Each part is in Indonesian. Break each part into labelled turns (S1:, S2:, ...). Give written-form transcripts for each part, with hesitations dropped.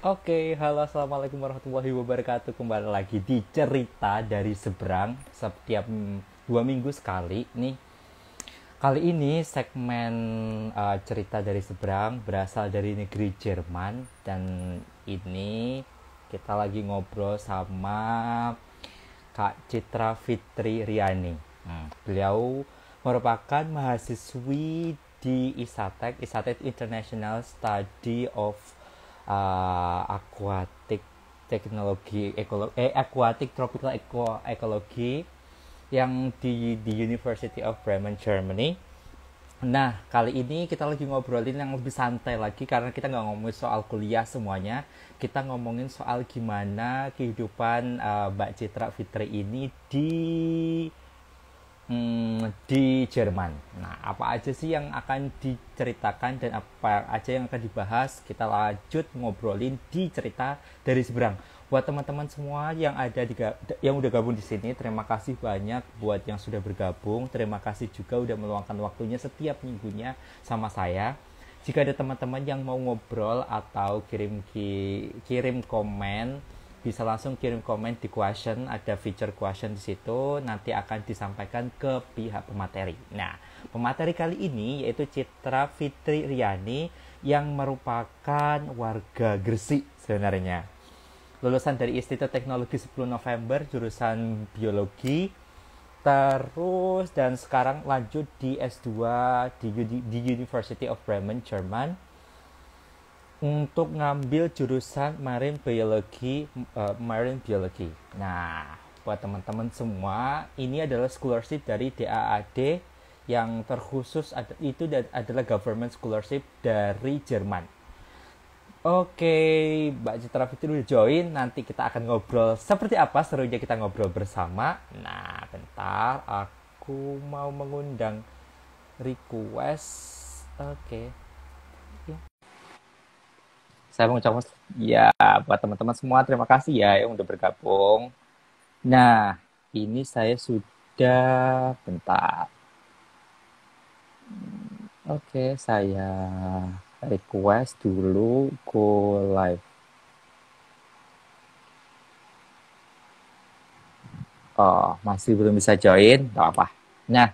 S1: Oke, halo assalamualaikum warahmatullahi wabarakatuh. Kembali lagi di cerita dari seberang setiap 2 minggu sekali nih. Kali ini segmen cerita dari seberang berasal dari negeri Jerman dan ini kita lagi ngobrol sama Kak Citra Fitri Riani. Beliau merupakan mahasiswi di ISATEK, ISATEK International Study of Aquatic Teknologi Aquatic Tropical Ecology yang di University of Bremen, Germany. Nah, kali ini kita lagi ngobrolin yang lebih santai lagi karena kita nggak ngomongin soal kuliah semuanya. Kita ngomongin soal gimana kehidupan Mbak Citra Fitri ini di Jerman. Nah, apa aja sih yang akan diceritakan dan apa aja yang akan dibahas? Kita lanjut ngobrolin di cerita dari seberang. Buat teman-teman semua yang yang udah gabung di sini, terima kasih banyak buat yang sudah bergabung. Terima kasih juga udah meluangkan waktunya setiap minggunya sama saya. Jika ada teman-teman yang mau ngobrol atau kirim komen, bisa langsung kirim komen di question, ada feature question di situ, nanti akan disampaikan ke pihak pemateri. Nah, pemateri kali ini yaitu Citra Fitri Riani yang merupakan warga Gresik sebenarnya. Lulusan dari Institut Teknologi 10 November jurusan biologi, terus dan sekarang lanjut di S2 di University of Bremen, Jerman untuk ngambil jurusan marine biology. Nah, buat teman-teman semua, ini adalah scholarship dari DAAD yang terkhusus itu adalah government scholarship dari Jerman. Oke, Mbak Citra Fitri udah join, nanti kita akan ngobrol seperti apa serunya kita ngobrol bersama. Nah, bentar, aku mau mengundang request. Oke. Saya mengucapkan ya buat teman-teman semua terima kasih ya yang udah bergabung. Nah, ini saya sudah bentar. Oke, saya request dulu go live. Oh, masih belum bisa join, nggak apa. Nah,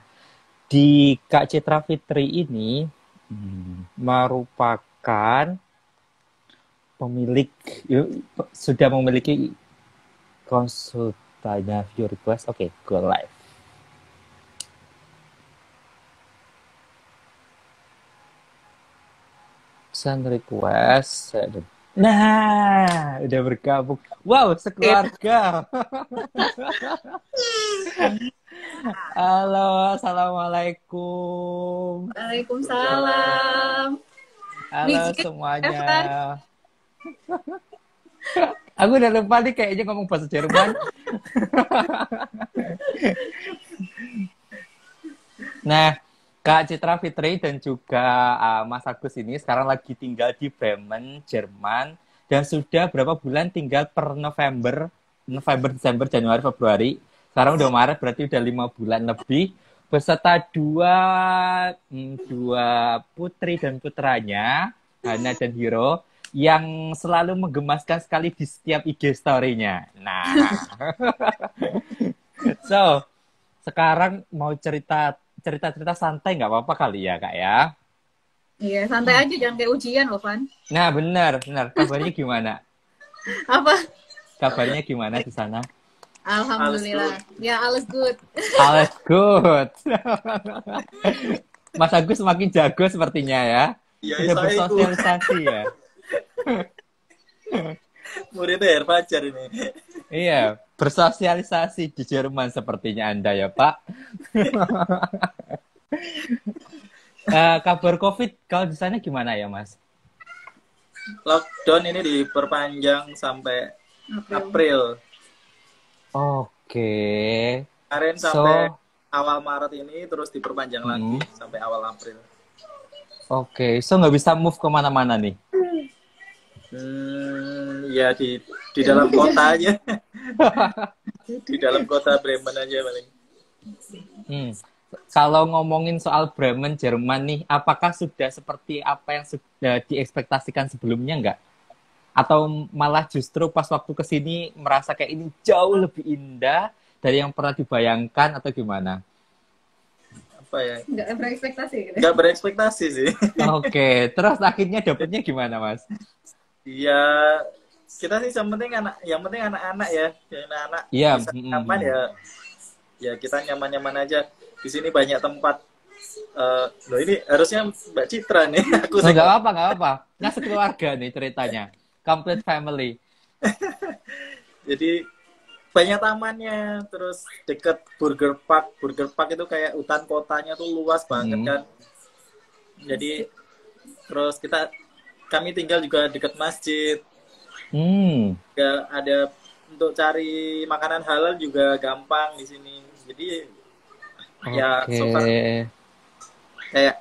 S1: di Kak Citra Fitri ini merupakan pemilik sudah memiliki konsultanya view request. Oke, go live. Send request. Nah, udah bergabung. Wow, sekeluarga. Halo, assalamualaikum.
S2: Waalaikumsalam.
S1: Halo
S2: Bijik,
S1: semuanya.
S2: Evan.
S1: Aku udah lupa nih kayaknya ngomong bahasa Jerman. Nah, Kak Citra Fitri dan juga Mas Agus ini sekarang lagi tinggal di Bremen, Jerman. Dan sudah berapa bulan tinggal per November, Desember, Januari, Februari. Sekarang udah Maret, berarti udah 5 bulan lebih. Beserta dua putri dan putranya, Hana dan Hiro, yang selalu menggemaskan sekali di setiap IG story-nya. Nah, so, sekarang mau cerita santai nggak apa-apa kali ya kak ya.
S2: Iya, santai aja, jangan kayak ujian loh, Van.
S1: Nah benar kabarnya gimana,
S2: Apa?
S1: di sana?
S2: Alhamdulillah. Ya, alles good.
S1: Alles good. Mas Agus semakin jago sepertinya ya,
S3: Ya,
S1: sudah
S3: saya itu
S1: bersosialisasi ya.
S3: muridnya Air Fajar ini.
S1: Iya, bersosialisasi di Jerman sepertinya Anda ya Pak. Kabar COVID kalau di sana gimana ya Mas?
S3: Lockdown ini diperpanjang sampai April.
S1: Oke.
S3: Kemarin sampai awal Maret ini, terus diperpanjang lagi sampai awal April.
S1: Oke, so nggak bisa move kemana-mana nih?
S3: Ya di dalam kota aja. Di dalam kota Bremen aja paling.
S1: Kalau ngomongin soal Bremen, Jerman nih, apakah sudah seperti apa yang sudah diekspektasikan sebelumnya nggak? Atau malah justru pas waktu kesini merasa kayak ini jauh lebih indah dari yang pernah dibayangkan atau gimana?
S3: Apa ya?
S2: Nggak berekspektasi gitu.
S3: Nggak berekspektasi sih.
S1: Oke, terus akhirnya dapetnya gimana, Mas?
S3: Ya kita sih yang penting anak-anak ya, anak-anak
S1: Iya,
S3: bisa nyaman ya. Ya kita nyaman-nyaman aja. Di sini banyak tempat. Loh ini harusnya Mbak Citra nih. Aku
S1: Oh,
S3: sih
S1: nggak apa-apa. Nah, sekeluarga nih ceritanya. Complete family.
S3: jadi banyak tamannya, terus deket Burger Park. Burger Park itu kayak hutan kotanya tuh luas banget kan. Jadi terus kami tinggal juga deket masjid. Ya, ada untuk cari makanan halal juga gampang di sini. Jadi ya so far kayak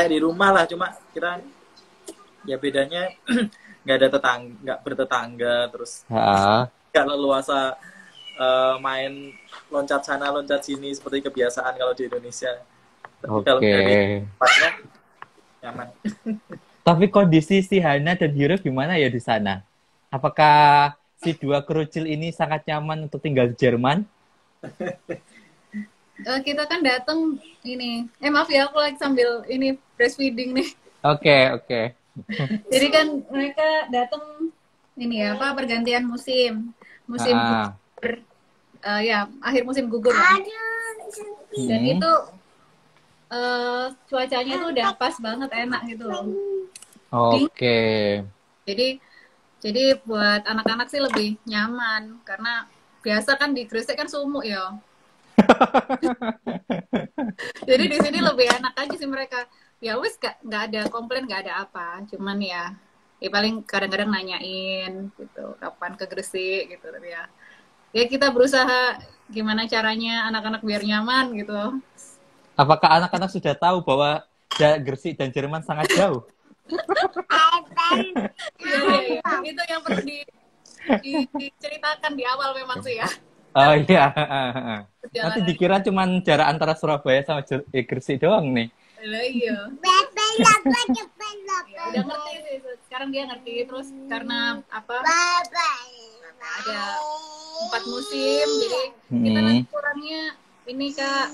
S3: di rumah lah, cuma kita ya bedanya nggak bertetangga, terus nggak leluasa main loncat sana loncat sini seperti kebiasaan kalau di Indonesia. Tapi kalau dari tempatnya nyaman.
S1: Tapi kondisi si Hana dan Hiro gimana ya di sana? Apakah si dua kerucil ini sangat nyaman untuk tinggal di Jerman?
S2: Kita kan datang ini. Maaf ya, aku lagi sambil ini breastfeeding nih.
S1: Oke.
S2: Jadi kan mereka datang ini ya, pergantian musim gugur, ya akhir musim gugur lah. Dan itu cuacanya tuh udah pas banget, enak gitu loh.
S1: Oke.
S2: Jadi buat anak-anak sih lebih nyaman karena biasa kan di Gresik kan sumuk ya. Jadi di sini lebih enak aja sih mereka. Ya wis nggak ada komplain, nggak ada apa. Cuman ya paling kadang-kadang nanyain gitu kapan ke Gresik gitu ya. Ya kita berusaha gimana caranya anak-anak biar nyaman gitu.
S1: Apakah anak-anak sudah tahu bahwa Gresik dan Jerman sangat jauh?
S2: Iya. Itu yang perlu diceritakan di awal memang sih ya.
S1: Oh iya. Nanti dikira cuma jarak antara Surabaya sama Gresik doang nih.
S2: Iya. Udah ngerti sih. Sekarang dia ngerti. Terus karena ada 4 musim, jadi kita nanti kurangnya ini Kak,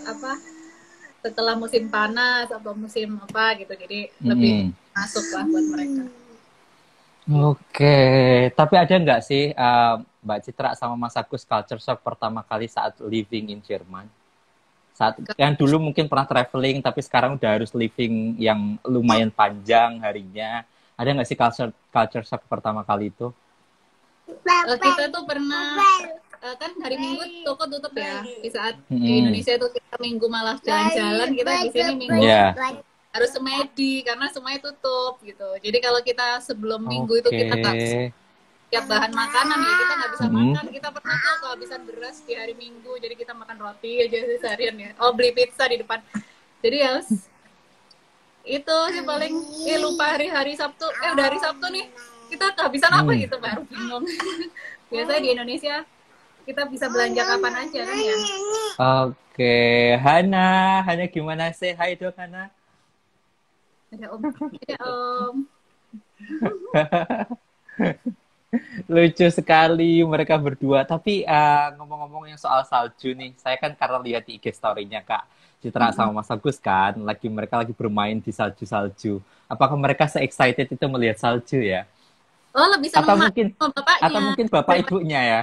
S2: setelah musim panas atau musim gitu, jadi lebih masuk lah buat mereka.
S1: Oke, tapi ada nggak sih Mbak Citra sama Mas Agus culture shock pertama kali saat living in Jerman? Saat yang dulu mungkin pernah traveling, tapi sekarang udah harus living yang lumayan panjang harinya. Ada nggak sih culture shock pertama kali itu?
S2: Kita tuh pernah kan hari Minggu toko tutup ya. Di saat di Indonesia tuh kita Minggu malah jalan-jalan, kita di sini Minggu harus semedi karena semuanya tutup gitu. Jadi kalau kita sebelum Minggu itu kita nggak tiap bahan makanan ya kita nggak bisa makan. Kita pernah tuh kehabisan beras di hari Minggu, jadi kita makan roti aja seharian ya. Beli pizza di depan. Jadi ya itu sih paling lupa hari Sabtu. Udah hari Sabtu nih kita kehabisan apa gitu, baru bingung. Biasanya di Indonesia kita bisa belanja kapan aja kan ya.
S1: Oke, Hana gimana sih? Hai dok Hana.
S2: Ada om.
S1: Lucu sekali mereka berdua. Tapi ngomong-ngomong yang soal salju nih, saya kan karena lihat di IG story-nya Kak Citra sama Mas Agus kan, mereka lagi bermain di salju-salju. Apakah mereka se-excited itu melihat salju ya?
S2: Oh, lebih senang
S1: sama bapaknya. Atau mungkin bapak ibunya ya?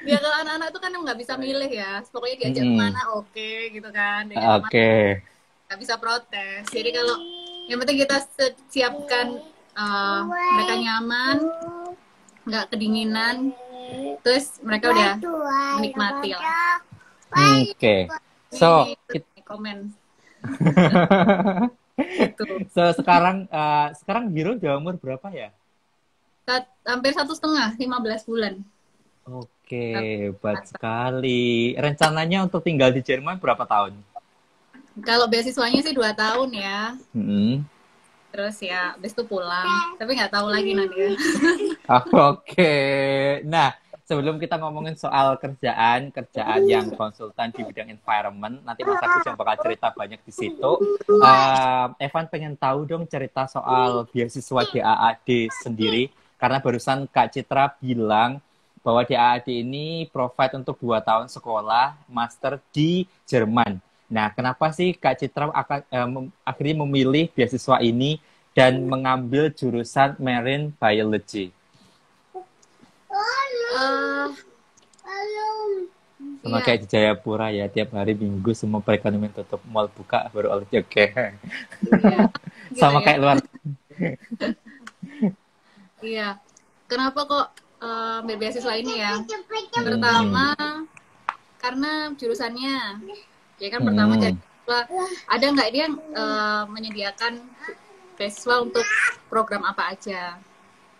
S2: Ya kalau anak-anak itu kan nggak bisa milih ya, pokoknya diajak kemana oke gitu kan.
S1: Oke.
S2: Nggak bisa protes. Jadi kalau yang penting kita siapkan mereka nyaman, nggak kedinginan, terus mereka udah menikmati lah.
S1: Oke. So,
S2: komen.
S1: So sekarang Hiro udah umur berapa ya?
S2: Hampir 1,5, 15 bulan.
S1: Oke, hebat sekali. Rencananya untuk tinggal di Jerman berapa tahun?
S2: Kalau beasiswanya sih 2 tahun ya. Terus ya, habis itu pulang. Tapi nggak tahu lagi nanti ya.
S1: Oke. Nah, sebelum kita ngomongin soal kerjaan yang konsultan di bidang environment, nanti Mas Agus yang bakal cerita banyak di situ. Evan pengen tahu dong cerita soal beasiswa DAAD sendiri, karena barusan Kak Citra bilang bahwa DAAD ini provide untuk 2 tahun sekolah master di Jerman. Nah, kenapa sih Kak Citra akhirnya memilih beasiswa ini dan mengambil jurusan Marine Biology? Sama kayak di Jayapura ya, tiap hari Minggu semua perekonomian tutup, mall buka baru oleh oke. Sama kayak luar.
S2: Iya. Kenapa kok beasiswa ini ya? Pertama karena jurusannya, ya kan pertama jadi ada nggak dia menyediakan beasiswa untuk program apa aja.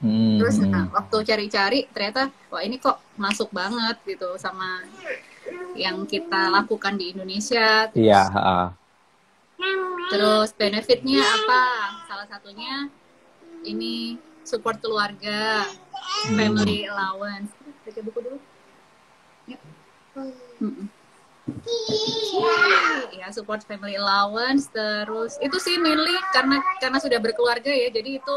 S2: Terus waktu cari-cari ternyata wah ini kok masuk banget gitu sama yang kita lakukan di Indonesia. Terus benefitnya apa? Salah satunya ini support keluarga, family allowance. Baca buku dulu. Yuk. Ya, support family allowance. Terus itu sih mainly karena sudah berkeluarga ya, jadi itu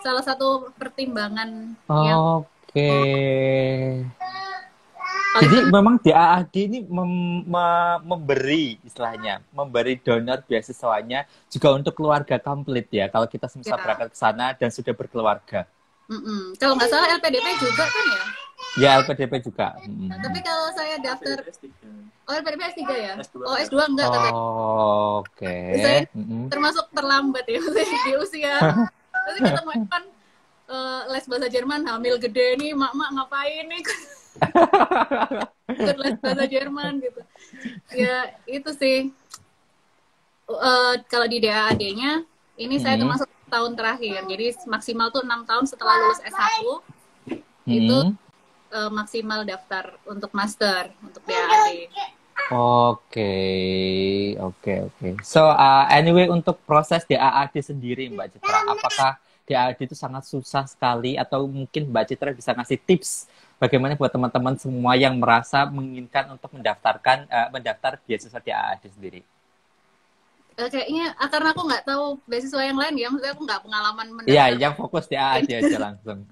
S2: salah satu pertimbangan.
S1: Oke. Jadi memang DAAD ini memberi istilahnya, memberi donor beasiswanya juga untuk keluarga komplit ya. Kalau kita misal berangkat ke sana dan sudah berkeluarga.
S2: Kalau nggak salah LPDP juga kan ya?
S1: Ya, LPDP juga.
S2: Nah, tapi kalau saya daftar, LPDP S3 ya? S2 enggak katanya.
S1: Oke.
S2: Saya termasuk terlambat ya di usia. Nanti ketemu kan les bahasa Jerman, hamil gede nih, mak ngapain nih? Ikut les bahasa Jerman gitu. Ya itu sih. Kalau di DAAD-nya, ini saya termasuk tahun terakhir. Jadi maksimal tuh 6 tahun setelah lulus S1 itu maksimal daftar untuk master untuk DAAD.
S1: Oke. So anyway, untuk proses DAAD sendiri Mbak Citra, apakah DAAD itu sangat susah sekali atau mungkin Mbak Citra bisa ngasih tips bagaimana buat teman-teman semua yang merasa menginginkan untuk mendaftar beasiswa DAAD sendiri?
S2: Kayaknya karena aku nggak tahu beasiswa yang lain ya, maksudnya aku nggak pengalaman mendaftar.
S1: Iya, yang fokus DAAD aja langsung.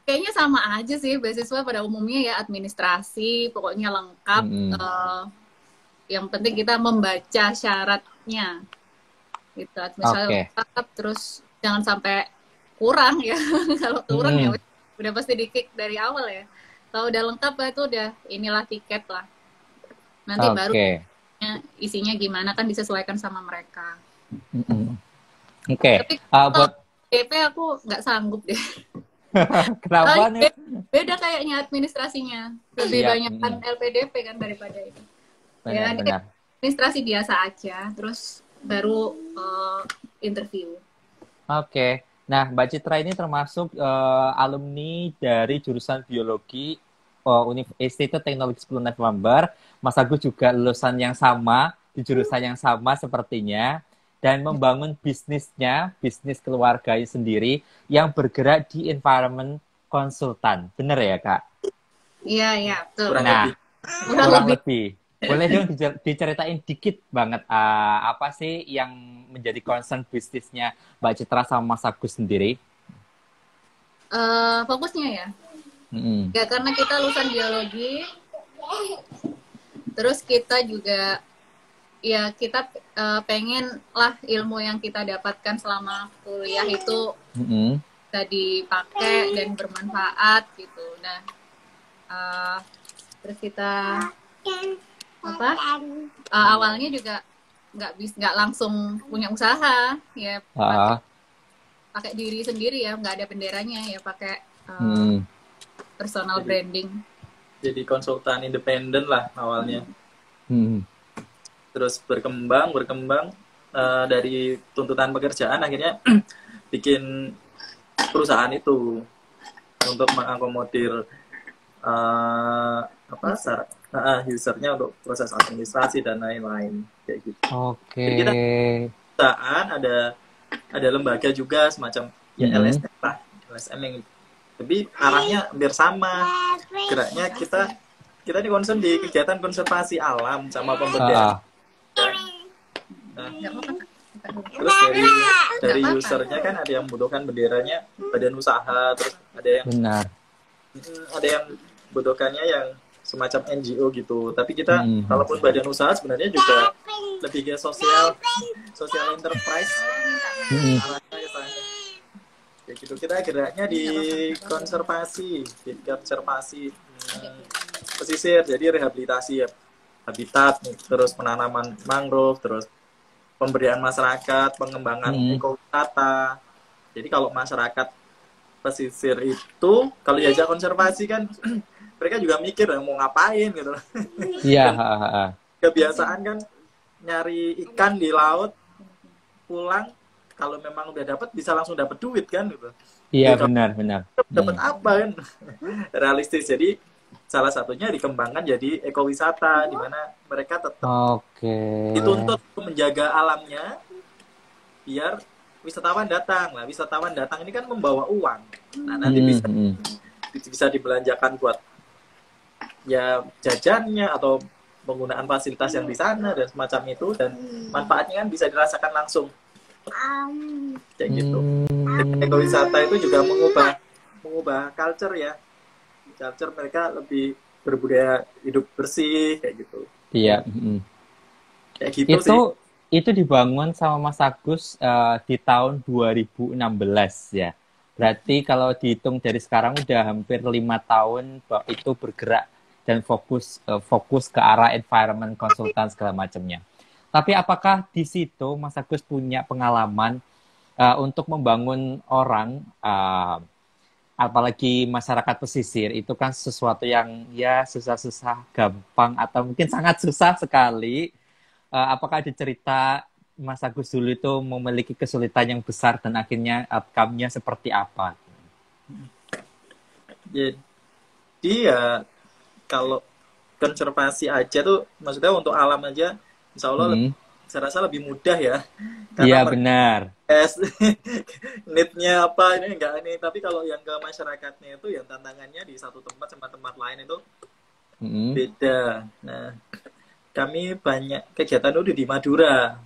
S2: Kayaknya sama aja sih beasiswa pada umumnya ya, administrasi pokoknya lengkap. Yang penting kita membaca syaratnya gitu, administrasi lengkap, terus jangan sampai kurang ya. Kalau kurang ya udah pasti di-kick dari awal ya. Kalau udah lengkap itu udah inilah tiket lah. Nanti baru isinya gimana kan disesuaikan sama mereka. Tapi buat DP aku nggak sanggup deh.
S1: Kenapa nih?
S2: Beda kayaknya administrasinya. Lebih banyak kan LPDP kan daripada itu. Benar. Administrasi biasa aja, terus baru interview.
S1: Oke. Nah, Mbak Citra ini termasuk alumni dari jurusan biologi Institut Teknologi 10 November. Mas Agus juga lulusan yang sama, di jurusan yang sama sepertinya. Dan membangun bisnis keluarganya sendiri yang bergerak di environment konsultan. Bener ya, Kak?
S2: Iya, betul.
S1: Nah, kurang lebih. Boleh dong diceritain dikit banget apa sih yang menjadi concern bisnisnya Mbak Citra sama Mas Agus sendiri?
S2: Fokusnya ya? Ya, karena kita lulusan biologi, terus kita juga ya kita pengen lah ilmu yang kita dapatkan selama kuliah itu bisa dipakai dan bermanfaat gitu. Nah, terus kita awalnya juga nggak langsung punya usaha ya, pakai diri sendiri ya, nggak ada benderanya ya, pakai personal branding.
S3: Jadi konsultan independen lah awalnya. Terus berkembang dari tuntutan pekerjaan, akhirnya bikin perusahaan itu untuk mengakomodir usernya untuk proses administrasi dan lain-lain kayak gitu. Jadi kita perusahaan ada lembaga juga semacam ya LSM lah, LSM yang tapi arahnya hampir sama. Geraknya kita ini concern di kegiatan konservasi alam sama pemberdayaan. Nah, terus dari usernya kan ada yang membutuhkan benderanya badan usaha, terus ada yang membutuhkannya yang semacam NGO gitu. Tapi kita kalaupun badan usaha sebenarnya juga lebih ke social enterprise. Kayak gitu. Kita geraknya di konservasi, pesisir, jadi rehabilitasi habitat, terus penanaman mangrove, terus pemberdayaan masyarakat, pengembangan ekowisata. Jadi kalau masyarakat pesisir itu kalau diajak konservasi kan mereka juga mikir mau ngapain gitu.
S1: Iya.
S3: Kebiasaan kan nyari ikan di laut, pulang kalau memang udah dapat bisa langsung dapat duit kan gitu.
S1: Iya, benar.
S3: Dapat apa kan? Realistis. Jadi salah satunya dikembangkan jadi ekowisata di mana mereka tetap dituntut untuk menjaga alamnya biar wisatawan datang. Nah, wisatawan datang ini kan membawa uang. Nah, nanti bisa dibelanjakan buat ya jajannya atau penggunaan fasilitas yang di sana dan semacam itu, dan manfaatnya kan bisa dirasakan langsung. Kayak gitu. Ekowisata itu juga mengubah culture ya. Culture mereka lebih berbudaya hidup bersih kayak gitu.
S1: Iya.
S3: Kayak gitu sih.
S1: Itu dibangun sama Mas Agus di tahun 2016 ya. Berarti kalau dihitung dari sekarang udah hampir 5 tahun itu bergerak dan fokus ke arah environment konsultan segala macamnya. Tapi apakah di situ Mas Agus punya pengalaman untuk membangun orang, apalagi masyarakat pesisir, itu kan sesuatu yang ya susah-susah, gampang, atau mungkin sangat susah sekali. Apakah ada cerita Mas Agus dulu itu memiliki kesulitan yang besar dan akhirnya outcome-nya seperti apa?
S3: Jadi ya kalau konservasi aja tuh, maksudnya untuk alam aja, insya Allah saya rasa lebih mudah ya.
S1: Iya, benar.
S3: Need-nya apa ini enggak ini. Tapi kalau yang ke masyarakatnya itu, yang tantangannya di satu tempat sama tempat lain itu beda. Nah, kami banyak kegiatan udah di Madura.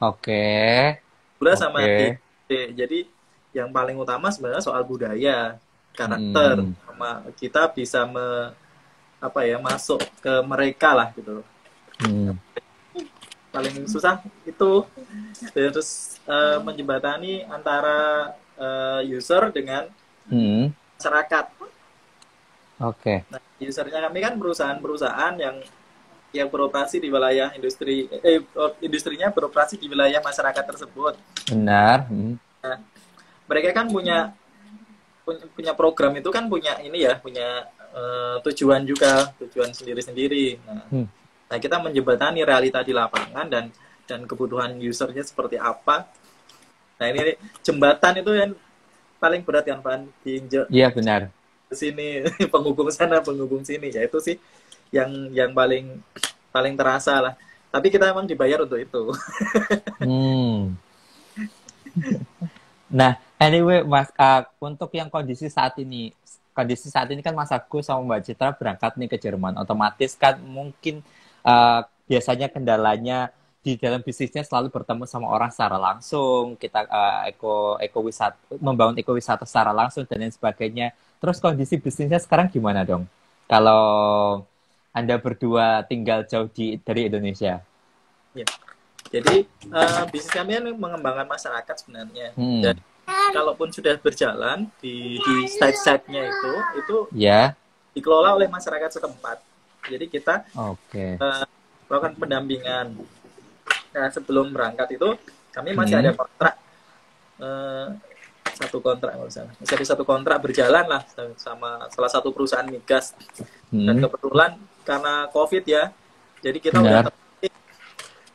S3: Madura sama jadi yang paling utama sebenarnya soal budaya, karakter, sama kita bisa masuk ke mereka lah gitu. Paling susah itu terus menjembatani antara user dengan masyarakat. Nah, usernya kami kan perusahaan-perusahaan yang beroperasi di wilayah industrinya beroperasi di wilayah masyarakat tersebut.
S1: Benar.
S3: Nah, mereka kan punya program itu kan punya tujuan sendiri-sendiri. Nah, kita menjembatani realita di lapangan dan kebutuhan usernya seperti apa. Nah, ini jembatan itu yang paling berat kan, Pan, diinjak.
S1: Iya, benar.
S3: Sini penghubung sana, penghubung sini, ya itu sih yang paling terasa lah. Tapi kita memang dibayar untuk itu.
S1: Nah, anyway, Mas, untuk yang kondisi saat ini kan Mas Agus sama Mbak Citra berangkat nih ke Jerman. Otomatis kan mungkin biasanya kendalanya di dalam bisnisnya selalu bertemu sama orang secara langsung. Kita ekowisata, membangun ekowisata secara langsung dan lain sebagainya. Terus kondisi bisnisnya sekarang gimana dong? Kalau Anda berdua tinggal jauh dari Indonesia.
S3: Ya. Jadi bisnis kami mengembangkan masyarakat sebenarnya. Dan kalaupun sudah berjalan di site-site-nya itu dikelola oleh masyarakat setempat. Jadi kita melakukan pendampingan. Nah, sebelum berangkat itu kami masih ada kontrak, masih ada satu kontrak berjalan lah sama salah satu perusahaan migas. Dan kebetulan karena COVID ya, jadi kita udah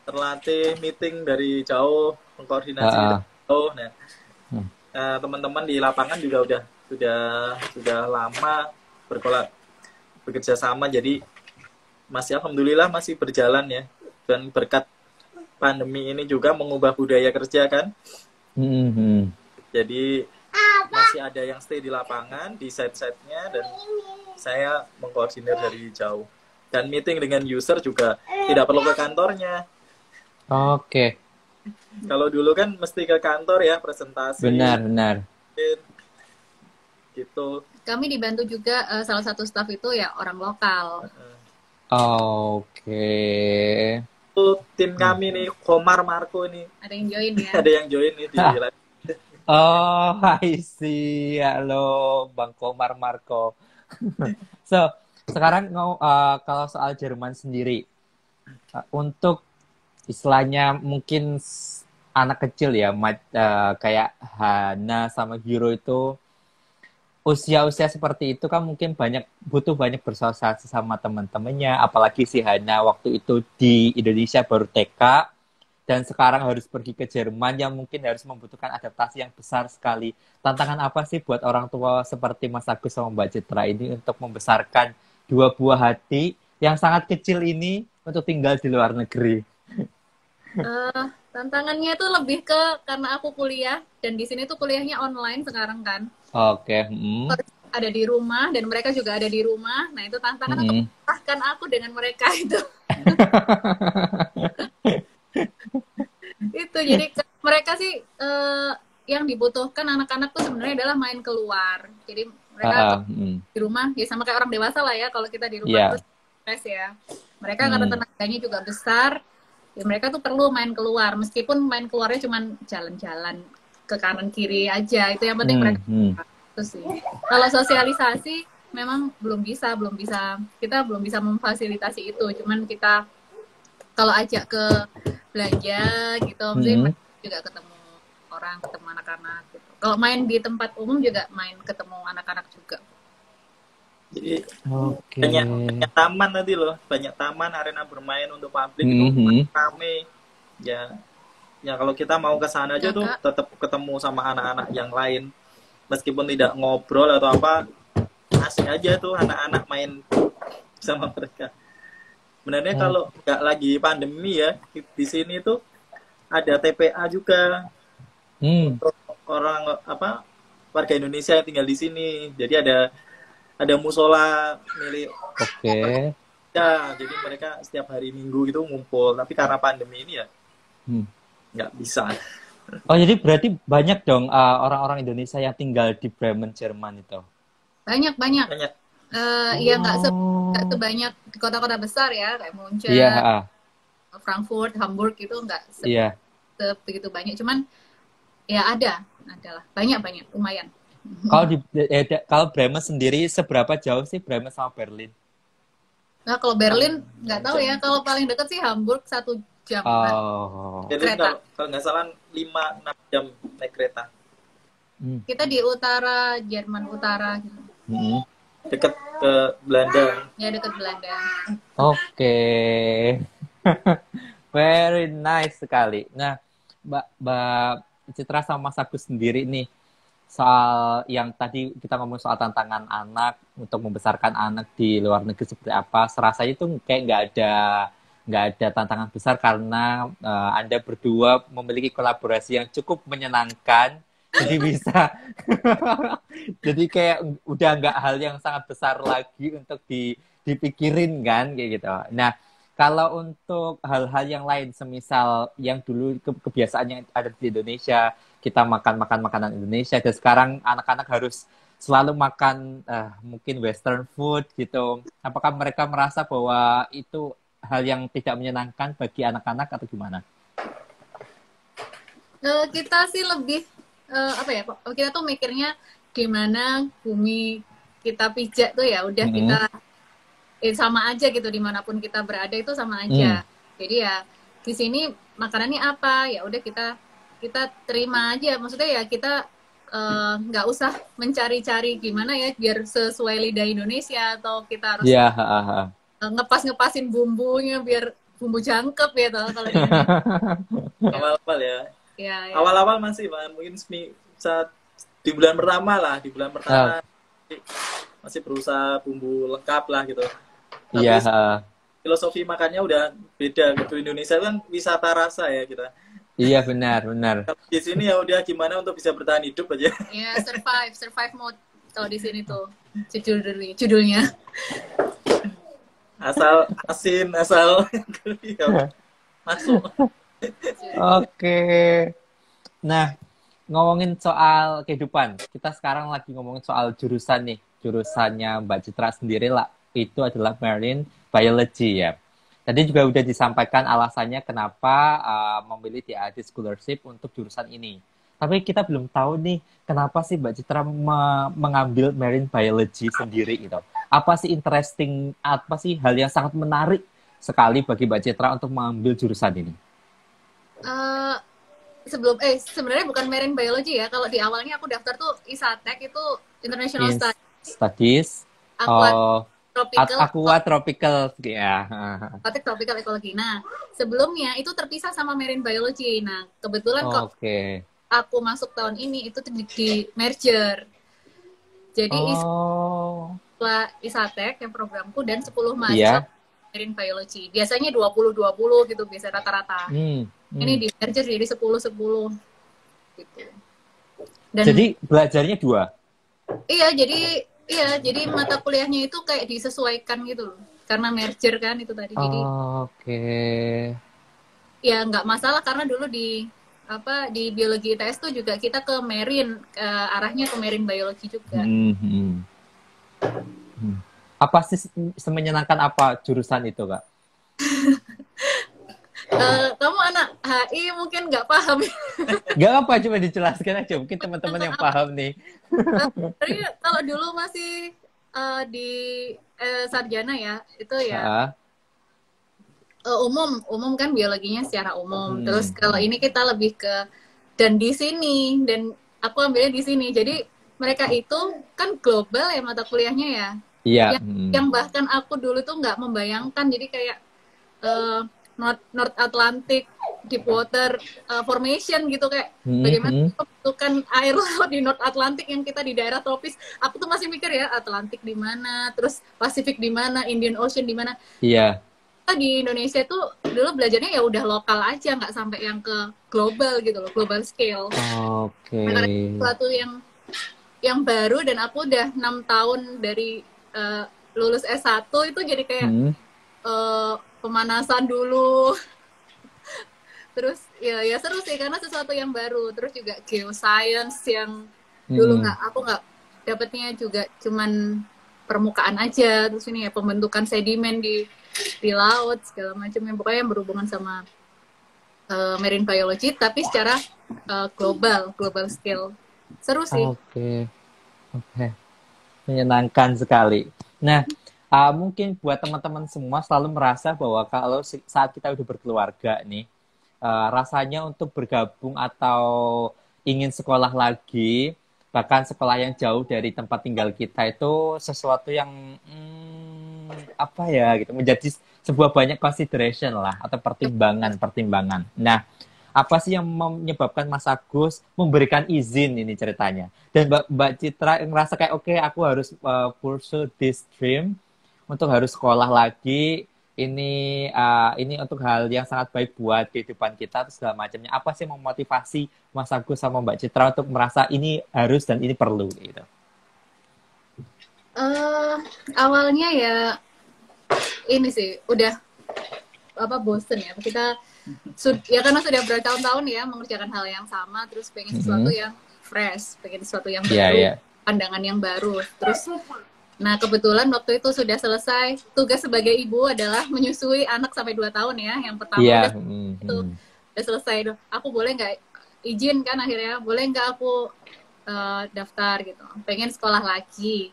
S3: terlatih meeting dari jauh, mengkoordinasi dari jauh. Nah, teman-teman di lapangan juga sudah lama bekerja sama, jadi alhamdulillah masih berjalan ya. Dan berkat pandemi ini juga mengubah budaya kerja kan. Jadi masih ada yang stay di lapangan, di site-site-nya, dan saya mengkoordinir dari jauh. Dan meeting dengan user juga tidak perlu ke kantornya.
S1: Oke.
S3: Kalau dulu kan mesti ke kantor ya, presentasi.
S1: Benar.
S3: Gitu.
S2: Kami dibantu juga salah satu staff itu ya orang lokal.
S1: Oke.
S3: Itu tim kami nih, Komar Marco ini.
S2: Ada yang join ya?
S3: Ada yang join nih di live.
S1: Oh, I see. Halo, Bang Komar Marco. So, sekarang kalau soal Jerman sendiri, untuk istilahnya mungkin anak kecil ya, kayak Hana sama Hiro itu, usia-usia seperti itu kan mungkin butuh banyak bersosialisasi sama teman-temannya, apalagi si Hana waktu itu di Indonesia baru TK, dan sekarang harus pergi ke Jerman yang mungkin harus membutuhkan adaptasi yang besar sekali. Tantangan apa sih buat orang tua seperti Mas Agus sama Mbak Citra ini untuk membesarkan dua buah hati yang sangat kecil ini untuk tinggal di luar negeri?
S2: Tantangannya itu lebih ke karena aku kuliah, dan di sini tuh kuliahnya online sekarang kan.
S1: Oke.
S2: Ada di rumah, dan mereka juga ada di rumah. Nah, itu tantangan untuk memisahkan aku dengan mereka itu. Itu jadi mereka sih yang dibutuhkan anak-anak tuh sebenarnya adalah main keluar. Jadi mereka di rumah ya sama kayak orang dewasa lah ya, kalau kita di rumah terus stres ya. Mereka karena tenaganya juga besar, ya mereka tuh perlu main keluar, meskipun main keluarnya cuma jalan-jalan ke kanan kiri aja, itu yang penting mereka itu sih. Kalau sosialisasi memang belum bisa kita belum bisa memfasilitasi itu, cuman kita kalau ajak ke belanja gitu, mesti juga ketemu orang, ketemu anak-anak gitu. Kalau main di tempat umum juga main ketemu anak-anak juga.
S3: Jadi banyak taman nanti loh, banyak taman, arena bermain untuk publik itu rame. Ya kalau kita mau ke sana aja tuh tetap ketemu sama anak-anak yang lain, meskipun tidak ngobrol atau apa, asik aja tuh anak-anak main sama mereka. Sebenarnya kalau nggak lagi pandemi ya, di sini tuh ada TPA juga untuk orang warga Indonesia yang tinggal di sini. Jadi ada musola milik. Ya, jadi mereka setiap hari Minggu itu ngumpul. Tapi karena pandemi ini ya nggak bisa.
S1: Oh, jadi berarti banyak dong orang-orang Indonesia yang tinggal di Bremen, Jerman itu?
S2: Banyak. Ya nggak sebanyak di kota-kota besar ya, kayak Munchen, Frankfurt, Hamburg itu nggak sebegitu banyak. Cuman ya adalah banyak lumayan.
S1: Kalau Bremen sendiri seberapa jauh sih Bremen sama Berlin?
S2: Nah, kalau Berlin nggak tahu ya. Kalau paling dekat sih Hamburg 1 jam.
S3: Kereta. Kalau nggak salah 5-6 jam naik kereta.
S2: Kita di utara, Jerman utara gitu.
S3: Dekat ke Belanda.
S2: Ya, dekat Belanda.
S1: Oke. Very nice sekali. Nah, Mbak Citra sama Mas Agus sendiri nih, soal yang tadi kita ngomong soal tantangan anak untuk membesarkan anak di luar negeri seperti apa, serasa itu kayak nggak ada tantangan besar karena Anda berdua memiliki kolaborasi yang cukup menyenangkan, jadi bisa jadi kayak udah nggak hal yang sangat besar lagi untuk dipikirin kan kayak gitu. Nah, kalau untuk hal-hal yang lain, semisal yang dulu kebiasaan yang ada di Indonesia, kita makan makanan Indonesia, dan sekarang anak-anak harus selalu makan mungkin Western food gitu. Apakah mereka merasa bahwa itu hal yang tidak menyenangkan bagi anak-anak atau gimana?
S2: Kita sih lebih kita tuh mikirnya gimana bumi kita pijak tuh ya udah kita sama aja gitu, dimanapun kita berada itu sama aja. Jadi ya di sini makanannya apa ya udah kita terima aja, maksudnya ya kita nggak usah mencari-cari gimana ya biar sesuai lidah Indonesia, atau kita harus ngepasin bumbunya biar bumbu jangkep ya kalau ini.
S3: Awal-awal ya. Awal-awal masih mungkin saat di bulan pertama masih berusaha bumbu lengkap lah gitu. Filosofi makannya udah beda gitu. Indonesia kan wisata rasa ya kita.
S1: Iya, benar.
S3: Kalau di sini ya udah gimana untuk bisa bertahan hidup aja.
S2: Iya, survive mode kalau di sini tuh judulnya.
S3: Asal asin, asal ya, masuk.
S1: Oke. Nah, ngomongin soal kehidupan, kita sekarang lagi ngomongin soal jurusan nih. Jurusannya Mbak Citra sendiri lah, itu adalah Marine Biology ya. Tadi juga udah disampaikan alasannya kenapa memilih DAAD Scholarship untuk jurusan ini. Tapi kita belum tahu nih, kenapa sih Mbak Citra mengambil Marine Biology sendiri gitu. Apa sih apa sih hal yang sangat menarik sekali bagi Mbak Citra untuk mengambil jurusan ini?
S2: Sebenarnya bukan Marine Biology ya. Kalau di awalnya aku daftar tuh ISATEK, itu International
S1: Studies. Aqua Tropical ya.
S2: Tropical Ecology. Nah, sebelumnya itu terpisah sama Marine Biology. Nah, kebetulan kok aku masuk tahun ini itu di merger. Jadi ISATEK yang programku dan 10 mahasiswa Marine Biology. Biasanya 20-20 gitu, biasa rata-rata. Ini di merger jadi 10-10 gitu. Dan, jadi
S1: belajarnya 2?
S2: Iya, jadi mata kuliahnya itu kayak disesuaikan gitu loh. Karena merger kan itu tadi. Jadi ya nggak masalah, karena dulu di biologi ITS tuh juga kita ke marine, arahnya ke marine biology juga.
S1: Apa sih semenyenangkan apa jurusan itu, Kak?
S2: Kamu anak HI mungkin nggak paham.
S1: Nggak apa, cuma dijelaskan aja. Mungkin teman-teman yang paham nih.
S2: Tapi kalau dulu masih di sarjana ya, itu ya umum kan biologinya secara umum. Terus kalau ini kita lebih ke dan aku ambilnya di sini. Jadi mereka itu kan global ya mata kuliahnya ya.
S1: Iya.
S2: Yang bahkan aku dulu tuh nggak membayangkan. Jadi kayak North Atlantic Deepwater Formation gitu, kayak bagaimana pembentukan air laut di North Atlantic yang kita di daerah tropis. Aku tuh masih mikir ya, Atlantik di mana, terus Pasifik di mana, Indian Ocean di mana.
S1: Iya.
S2: Kita di Indonesia tuh dulu belajarnya ya udah lokal aja, nggak sampai yang ke global gitu loh, global scale. Karena sesuatu yang baru, dan aku udah 6 tahun dari lulus S1 itu jadi kayak pemanasan dulu. Terus ya seru sih karena sesuatu yang baru. Terus juga geoscience yang dulu aku nggak dapetnya, juga cuman permukaan aja. Terus ini ya pembentukan sedimen di laut segala macam, yang pokoknya yang berhubungan sama marine biology tapi secara global scale. Seru sih.
S1: Oke. Menyenangkan sekali. Nah, mungkin buat teman-teman semua selalu merasa bahwa kalau saat kita udah berkeluarga nih, rasanya untuk bergabung atau ingin sekolah lagi, bahkan sekolah yang jauh dari tempat tinggal kita itu sesuatu yang gitu, menjadi sebuah banyak consideration lah, atau pertimbangan. Nah, apa sih yang menyebabkan Mas Agus memberikan izin ini ceritanya? Dan Mbak Citra ngerasa kayak oke, aku harus pursue this dream untuk harus sekolah lagi, ini untuk hal yang sangat baik buat kehidupan kita atau segala macamnya. Apa sih yang memotivasi Mas Agus sama Mbak Citra untuk merasa ini harus dan ini perlu gitu?
S2: Awalnya ya ini sih udah bosen ya kita ya, karena sudah bertahun-tahun ya mengerjakan hal yang sama, terus pengen sesuatu yang fresh, pengen sesuatu yang baru, pandangan yang baru. Terus nah kebetulan waktu itu sudah selesai tugas sebagai ibu adalah menyusui anak sampai 2 tahun ya, yang pertama udah selesai. Aku boleh nggak izin kan, akhirnya boleh nggak aku daftar gitu, pengen sekolah lagi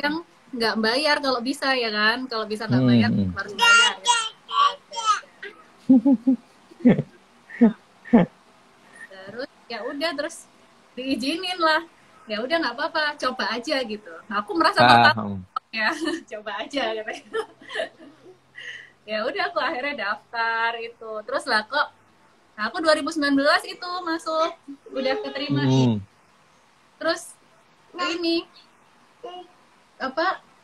S2: yang nggak bayar kalau bisa ya kan, kalau bisa nggak bayar harus bayar ya. Terus ya udah, terus diizinin lah, ya udah nggak apa-apa, coba aja gitu. Nah, aku merasa ya coba aja gitu. Ya udah, aku akhirnya daftar itu, terus lah kok. Nah, aku 2019 itu masuk, udah keterima. Terus ini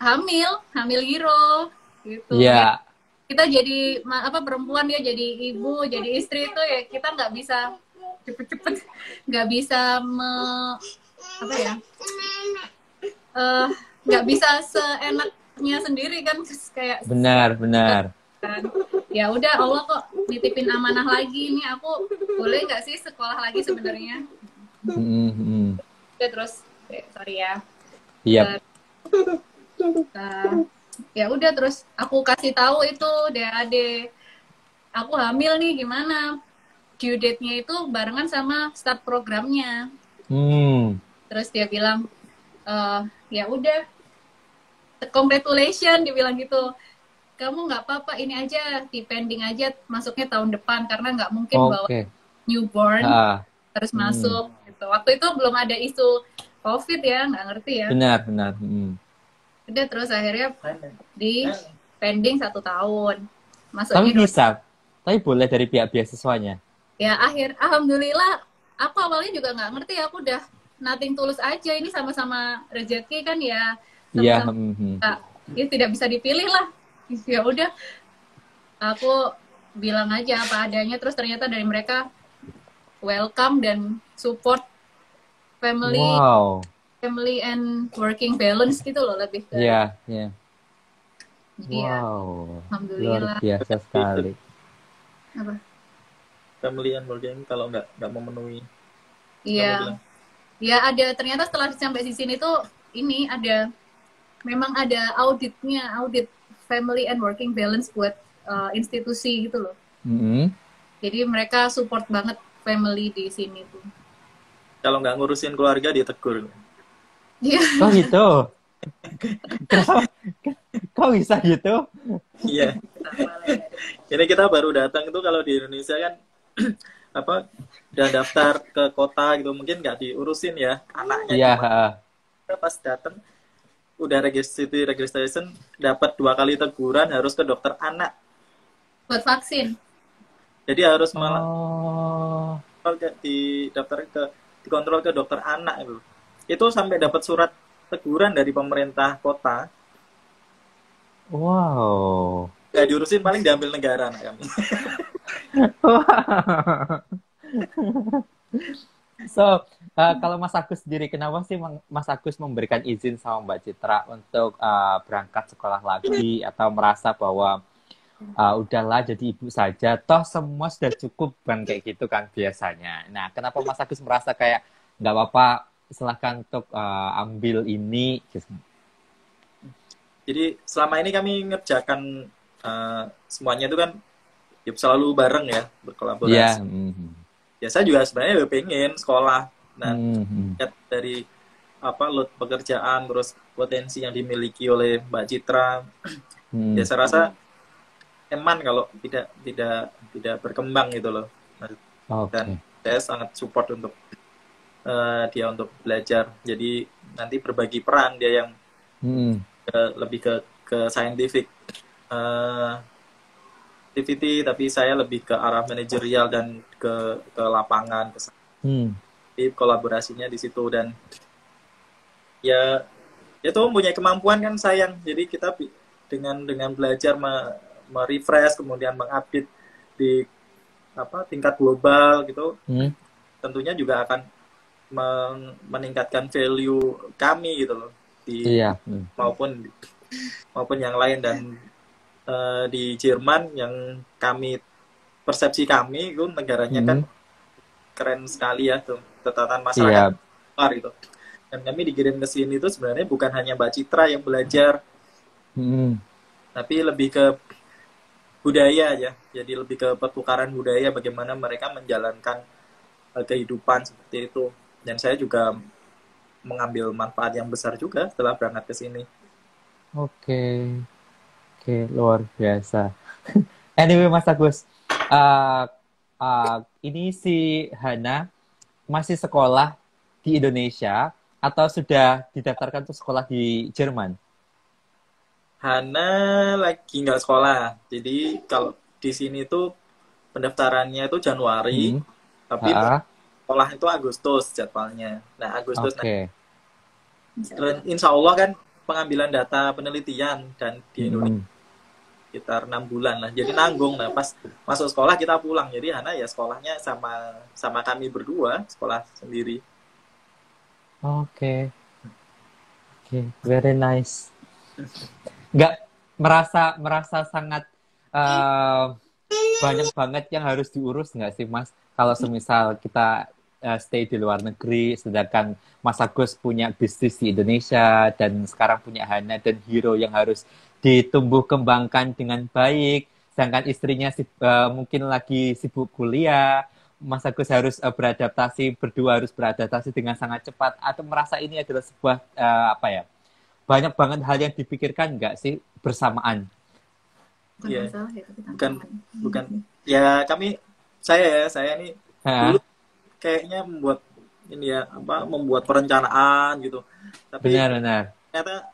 S2: hamil Giro gitu.
S1: Iya.
S2: kita jadi perempuan ya, jadi ibu, jadi istri itu ya kita nggak bisa cepet-cepet, nggak bisa nggak bisa seenaknya sendiri kan, kayak
S1: benar
S2: kan. Ya udah, Allah kok nitipin amanah lagi nih, aku boleh nggak sih sekolah lagi sebenarnya. Ya, terus sorry ya.
S1: Iya.
S2: Ya udah, terus aku kasih tahu itu DAD, aku hamil nih, gimana? Due date-nya itu barengan sama start programnya. Terus dia bilang, ya udah, congratulations, dibilang gitu. Kamu nggak apa-apa, ini aja depending aja masuknya tahun depan, karena nggak mungkin bawa newborn harus masuk. Gitu. Waktu itu belum ada isu COVID ya, nggak ngerti ya.
S1: Benar.
S2: Udah, terus akhirnya di pending 1 tahun.
S1: Tapi bisa, tapi boleh dari pihak beasiswanya.
S2: Ya alhamdulillah, aku awalnya juga nggak ngerti, aku udah nothing tulus aja, ini sama-sama rezeki kan ya.
S1: Iya.
S2: Ya tidak bisa dipilih lah. Ya udah, aku bilang aja apa adanya, terus ternyata dari mereka welcome dan support family and working balance gitu loh, lebih ke.
S1: Iya.
S2: Jadi alhamdulillah.
S1: Luar biasa sekali.
S2: Apa?
S3: Family and working kalau nggak memenuhi.
S2: Iya. Ya ada, ternyata setelah sampai di sini tuh memang ada audit family and working balance buat institusi gitu loh. Jadi mereka support banget family di sini tuh. Kalau
S3: nggak ngurusin keluarga ditegur.
S2: Iya.
S1: Kok gitu? Kok bisa gitu?
S3: Iya. Ini kita baru datang itu, kalau di Indonesia kan udah daftar ke kota gitu, mungkin nggak diurusin ya anaknya.
S1: Iya.
S3: Pas datang udah registration dapat 2 kali teguran, harus ke dokter anak
S2: buat vaksin.
S3: Jadi harus malah dikontrol ke dokter anak itu. Itu sampai dapat surat teguran dari pemerintah kota.
S1: Wow.
S3: Gak diurusin, paling diambil negara anak kami.
S1: So, kalau Mas Agus sendiri, kenapa sih Mas Agus memberikan izin sama Mbak Citra untuk berangkat sekolah lagi, atau merasa bahwa udahlah jadi ibu saja, toh semua sudah cukup, kan kayak gitu kan biasanya. Nah, kenapa Mas Agus merasa kayak nggak apa-apa, silahkan untuk ambil ini?
S3: Jadi selama ini kami ngerjakan semuanya itu kan selalu bareng ya, berkolaborasi.
S1: Yeah.
S3: Ya saya juga sebenarnya pengen sekolah. Nah, dari load pekerjaan, terus potensi yang dimiliki oleh Mbak Citra, ya saya rasa eman kalau tidak berkembang gitu loh. Dan saya sangat support untuk dia untuk belajar. Jadi nanti berbagi peran, dia yang lebih ke scientific activity, tapi saya lebih ke arah manajerial dan ke lapangan, Jadi kolaborasinya di situ. Dan ya itu punya kemampuan kan sayang. Jadi kita dengan belajar merefresh, kemudian mengupdate di tingkat global gitu, tentunya juga akan meningkatkan value kami gitu loh, maupun yang lain. Dan di Jerman yang persepsi kami itu negaranya kan keren sekali ya tuh, tatanan masyarakat luar gitu. Dan kami dikirim ke sini itu sebenarnya bukan hanya Mbak Citra yang belajar, tapi lebih ke budaya aja. Jadi lebih ke pertukaran budaya, bagaimana mereka menjalankan kehidupan seperti itu. Dan saya juga mengambil manfaat yang besar juga setelah berangkat ke sini.
S1: Oke, luar biasa. Anyway, Mas Agus, ini si Hana masih sekolah di Indonesia atau sudah didaftarkan untuk sekolah di Jerman?
S3: Hana lagi nggak sekolah. Jadi kalau di sini tuh pendaftarannya itu Januari, tapi sekolah itu Agustus jadwalnya. Nah, Agustus insya Allah kan pengambilan data penelitian, dan di Indonesia sekitar 6 bulan lah. Jadi nanggung. Nah pas masuk sekolah kita pulang. Jadi Hana ya sekolahnya sama kami berdua, sekolah sendiri.
S1: Oke, very nice. Nggak merasa sangat banyak banget yang harus diurus nggak sih Mas? Kalau semisal kita stay di luar negeri, sedangkan Mas Agus punya bisnis di Indonesia dan sekarang punya Hana dan Hero yang harus ditumbuh kembangkan dengan baik, sedangkan istrinya mungkin lagi sibuk kuliah, Mas Agus harus berdua harus beradaptasi dengan sangat cepat, atau merasa ini adalah sebuah banyak banget hal yang dipikirkan nggak sih bersamaan?
S3: Iya, bukan. Ya saya ini dulu kayaknya membuat perencanaan gitu. Tapi
S1: benar.
S3: ternyata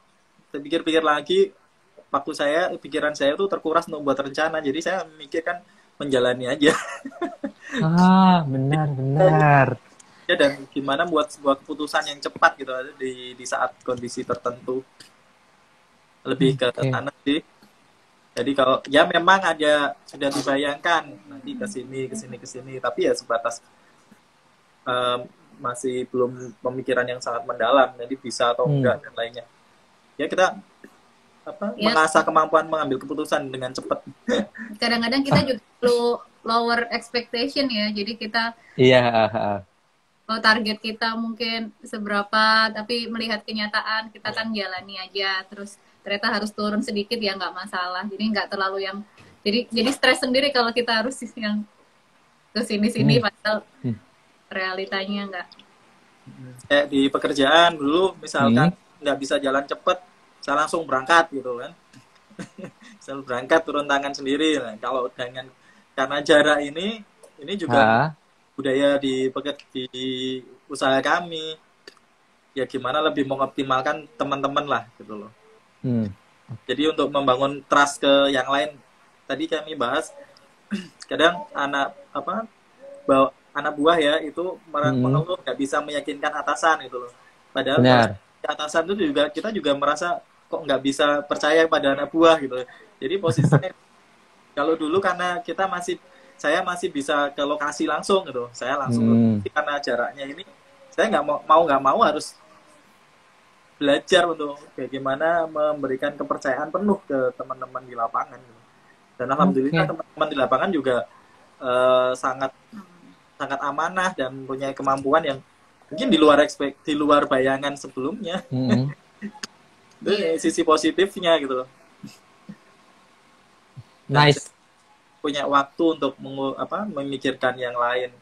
S3: pikir-pikir lagi, pikiran saya tuh terkuras untuk membuat rencana. Jadi saya memikirkan menjalani aja. Benar. Ya, dan gimana buat sebuah keputusan yang cepat gitu di saat kondisi tertentu. Lebih ke sana sih. Jadi kalau ya memang sudah dibayangkan nanti ke sini, tapi ya sebatas masih belum pemikiran yang sangat mendalam, jadi bisa atau enggak dan lainnya. Ya kita mengasah kemampuan mengambil keputusan dengan cepat.
S2: Kadang-kadang kita juga perlu lower expectation ya, jadi kita kalau target kita mungkin seberapa, tapi melihat kenyataan kita kan jalani aja, terus ternyata harus turun sedikit ya nggak masalah, jadi nggak terlalu yang jadi stres sendiri kalau kita harus yang ke sini padahal realitanya nggak.
S3: Kayak di pekerjaan dulu misalkan nggak bisa jalan cepet, saya langsung berangkat gitu kan. Saya berangkat turun tangan sendiri. Nah, kalau karena jarak ini juga budaya di usaha kami, ya gimana lebih mengoptimalkan teman-teman lah gitu loh. Jadi untuk membangun trust ke yang lain, tadi kami bahas kadang anak buah ya itu mengeluh nggak bisa meyakinkan atasan gitu loh. Padahal atasan itu juga kita juga merasa kok nggak bisa percaya pada anak buah gitu. Jadi posisinya kalau dulu karena saya masih bisa ke lokasi langsung gitu, saya langsung karena jaraknya ini saya nggak mau harus belajar untuk bagaimana memberikan kepercayaan penuh ke teman-teman di lapangan. Dan alhamdulillah teman-teman di lapangan juga sangat amanah dan punya kemampuan yang mungkin di luar bayangan sebelumnya. Itu sisi positifnya gitu loh.
S1: Nice.
S3: Punya waktu untuk memikirkan yang lain.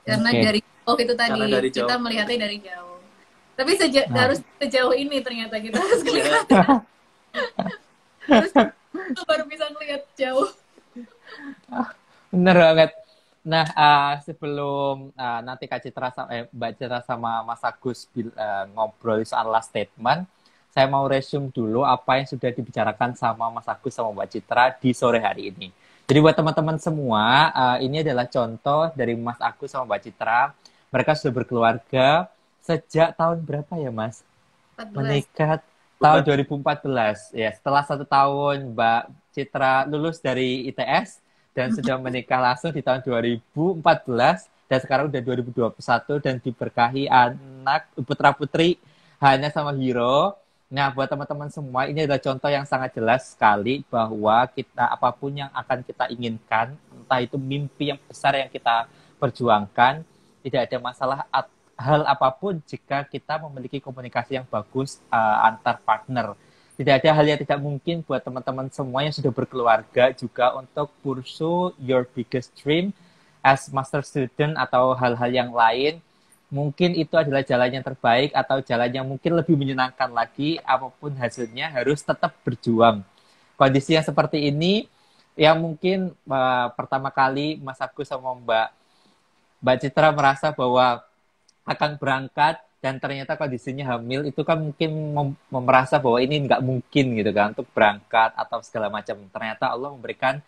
S2: Karena dari jauh itu tadi kita melihatnya dari jauh. Tapi harus sejauh ini ternyata kita harus kelihatan. Terus baru bisa ngelihat jauh.
S1: Bener banget. Nah, sebelum nanti Mbak Citra sama Mas Agus ngobrol soal last statement, saya mau resume dulu apa yang sudah dibicarakan sama Mas Agus sama Mbak Citra di sore hari ini. Jadi buat teman-teman semua, ini adalah contoh dari Mas Agus sama Mbak Citra. Mereka sudah berkeluarga sejak tahun berapa ya, Mas?
S2: 14.
S1: Menikah tahun 2014. Ya, setelah 1 tahun Mbak Citra lulus dari ITS dan sudah menikah langsung di tahun 2014 dan sekarang udah 2021 dan diberkahi anak putra-putri Hana sama Hero. Nah, buat teman-teman semua, ini adalah contoh yang sangat jelas sekali bahwa kita apapun yang akan kita inginkan, entah itu mimpi yang besar yang kita perjuangkan, tidak ada masalah hal apapun jika kita memiliki komunikasi yang bagus antar partner. Tidak ada hal yang tidak mungkin buat teman-teman semua yang sudah berkeluarga juga untuk pursue your biggest dream as master student atau hal-hal yang lain. Mungkin itu adalah jalan yang terbaik atau jalan yang mungkin lebih menyenangkan lagi. Apapun hasilnya harus tetap berjuang. Kondisi yang seperti ini yang mungkin pertama kali Mas Agus sama Mbak Citra merasa bahwa akan berangkat dan ternyata kondisinya hamil, itu kan mungkin merasa bahwa ini nggak mungkin gitu kan untuk berangkat atau segala macam. Ternyata Allah memberikan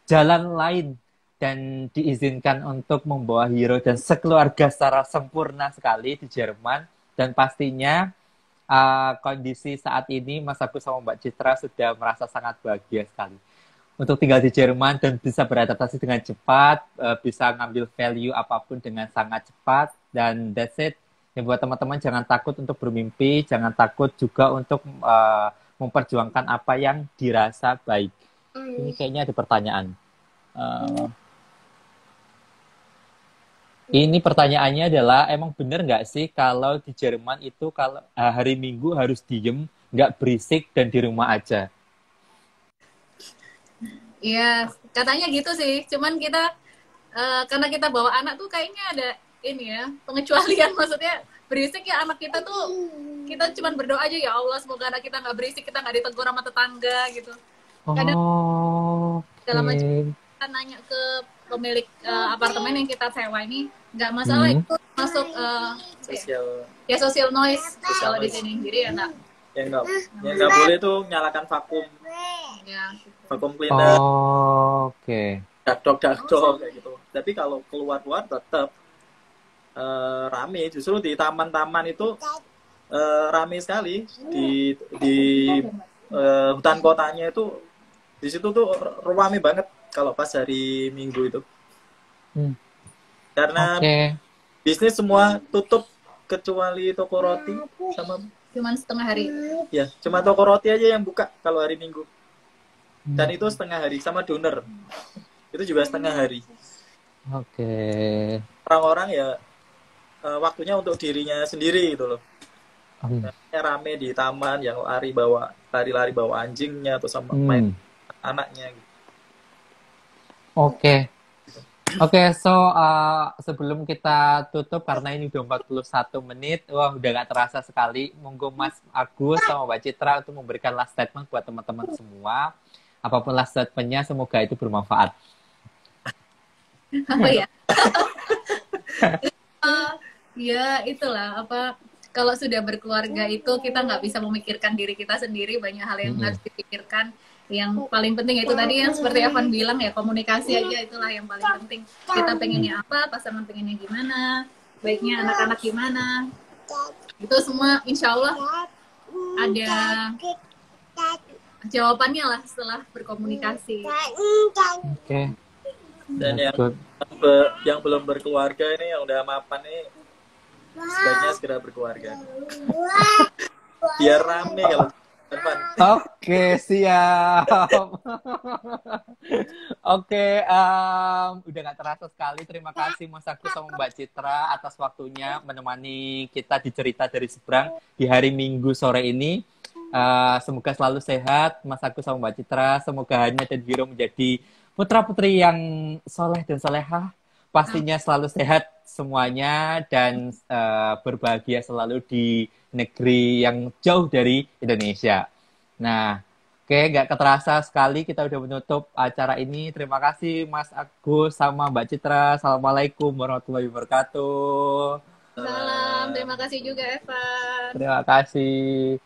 S1: jalan lain dan diizinkan untuk membawa Hero dan sekeluarga secara sempurna sekali di Jerman. Dan pastinya kondisi saat ini Mas Agus sama Mbak Citra sudah merasa sangat bahagia sekali. untuk tinggal di Jerman dan bisa beradaptasi dengan cepat, bisa ngambil value apapun dengan sangat cepat, dan that's it. Ya, buat teman-teman jangan takut untuk bermimpi, jangan takut juga untuk memperjuangkan apa yang dirasa baik. Ini kayaknya ada pertanyaan. Ini pertanyaannya adalah, emang bener nggak sih kalau di Jerman itu kalau hari Minggu harus diem, nggak berisik, dan di rumah aja?
S2: Iya, katanya gitu sih. Cuman kita, karena kita bawa anak tuh kayaknya ada ini ya, pengecualian. Maksudnya berisik ya anak kita tuh, kita cuman berdoa aja, ya Allah semoga anak kita nggak berisik, kita nggak ditegur sama tetangga gitu. Kadang dalam macam kita nanya ke pemilik apartemen yang kita sewa ini, nggak masalah itu masuk social noise kalau di sini. Jadi ya nggak boleh tuh nyalakan vakum, vakum cleaner, dakdok kayak gitu. Tapi kalau keluar tetap rame. Justru di taman-taman itu rame sekali, di hutan kotanya itu, di situ tuh rame banget kalau pas hari Minggu itu. Karena bisnis semua tutup kecuali toko roti sama cuman setengah hari. Ya, cuma toko roti aja yang buka kalau hari Minggu. Dan itu setengah hari, sama doner. Itu juga setengah hari. Orang-orang ya waktunya untuk dirinya sendiri gitu loh. Rame di taman, yang lari-lari bawa anjingnya atau sama main anaknya gitu. So sebelum kita tutup, karena ini udah 41 menit, wah udah gak terasa sekali. Monggo Mas Agus sama Mbak Citra untuk memberikan last statement buat teman-teman semua. Apapun last statement-nya, semoga itu bermanfaat. Apa ya? Ya itulah, kalau sudah berkeluarga itu kita nggak bisa memikirkan diri kita sendiri, banyak hal yang harus dipikirkan. Yang paling penting itu tadi yang seperti Evan bilang ya, komunikasi aja, itulah yang paling penting. Kita pengennya apa, pasangan pengennya gimana, baiknya anak-anak gimana, itu semua insya Allah ada jawabannya lah setelah berkomunikasi. Dan yang belum berkeluarga ini, yang udah mapan nih, sebaiknya segera berkeluarga biar rame kalau
S1: siap. Udah gak terasa sekali. Terima kasih Mas Agus sama Mbak Citra atas waktunya menemani kita di Cerita dari Seberang di hari Minggu sore ini. Semoga selalu sehat Mas Agus sama Mbak Citra. Semoga Hanya dan Hiro menjadi putra-putri yang soleh dan solehah. Pastinya selalu sehat semuanya dan berbahagia selalu di negeri yang jauh dari Indonesia. Nah, gak keterasa sekali kita udah menutup acara ini. Terima kasih Mas Agus sama Mbak Citra. Assalamualaikum warahmatullahi wabarakatuh.
S2: Salam, terima kasih juga Evan.
S1: Terima kasih.